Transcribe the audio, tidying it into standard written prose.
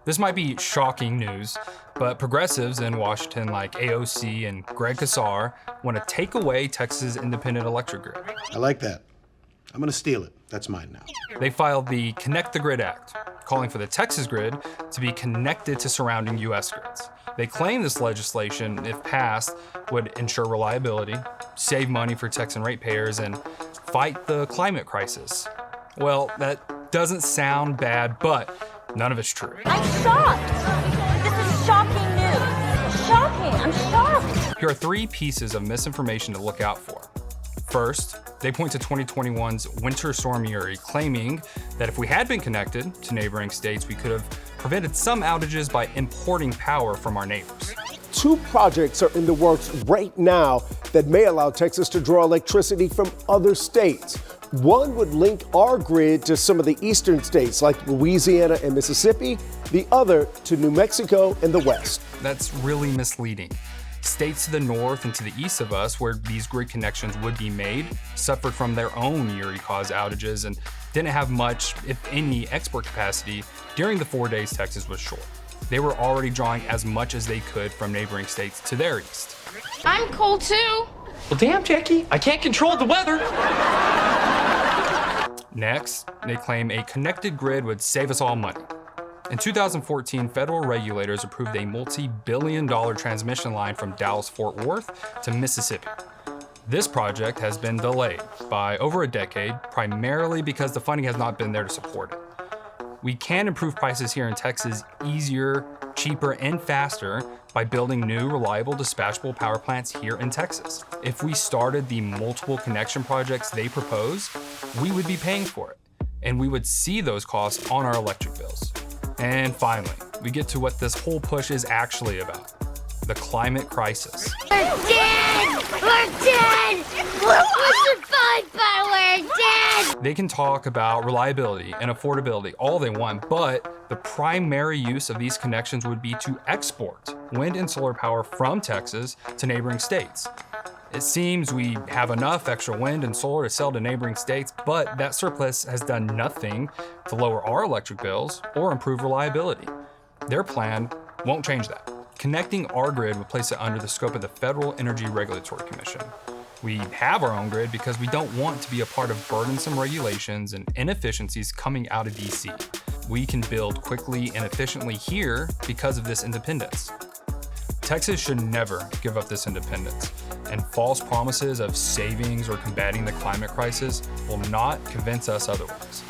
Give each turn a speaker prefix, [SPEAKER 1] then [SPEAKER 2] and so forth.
[SPEAKER 1] This might be shocking news, but progressives in Washington like AOC and Greg Casar want to take away Texas' independent electric grid.
[SPEAKER 2] I like that. I'm gonna steal it. That's mine now.
[SPEAKER 1] They filed the Connect the Grid Act, calling for the Texas grid to be connected to surrounding US grids. They claim this legislation, if passed, would ensure reliability, save money for Texan ratepayers, and fight the climate crisis. Well, that doesn't sound bad, but none of it's true.
[SPEAKER 3] I'm shocked. This is shocking news. Shocking. I'm shocked.
[SPEAKER 1] Here are 3 pieces of misinformation to look out for. First, they point to 2021's Winter Storm Uri, claiming that if we had been connected to neighboring states, we could have prevented some outages by importing power from our neighbors.
[SPEAKER 4] 2 projects are in the works right now that may allow Texas to draw electricity from other states. One would link our grid to some of the eastern states like Louisiana and Mississippi, the other to New Mexico and the West.
[SPEAKER 1] That's really misleading. States to the north and to the east of us, where these grid connections would be made, suffered from their own Uri-caused outages and didn't have much, if any, export capacity during the 4 days Texas was short. They were already drawing as much as they could from neighboring states to their east.
[SPEAKER 5] I'm cold too.
[SPEAKER 6] Well, damn, Jackie, I can't control the weather.
[SPEAKER 1] Next, they claim a connected grid would save us all money. In 2014, federal regulators approved a multi-billion-dollar transmission line from Dallas-Fort Worth to Mississippi. This project has been delayed by over a decade, primarily because the funding has not been there to support it. We can improve prices here in Texas easier, cheaper, and faster by building new, reliable, dispatchable power plants here in Texas. If we started the multiple connection projects they propose, we would be paying for it, and we would see those costs on our electric bills. And finally, we get to what this whole push is actually about: the climate crisis.
[SPEAKER 7] We're dead! We're dead! We'll survive, but we're dead!
[SPEAKER 1] They can talk about reliability and affordability all they want, but the primary use of these connections would be to export wind and solar power from Texas to neighboring states. It seems we have enough extra wind and solar to sell to neighboring states, but that surplus has done nothing to lower our electric bills or improve reliability. Their plan won't change that. Connecting our grid would place it under the scope of the Federal Energy Regulatory Commission. We have our own grid because we don't want to be a part of burdensome regulations and inefficiencies coming out of DC. We can build quickly and efficiently here because of this independence. Texas should never give up this independence, and false promises of savings or combating the climate crisis will not convince us otherwise.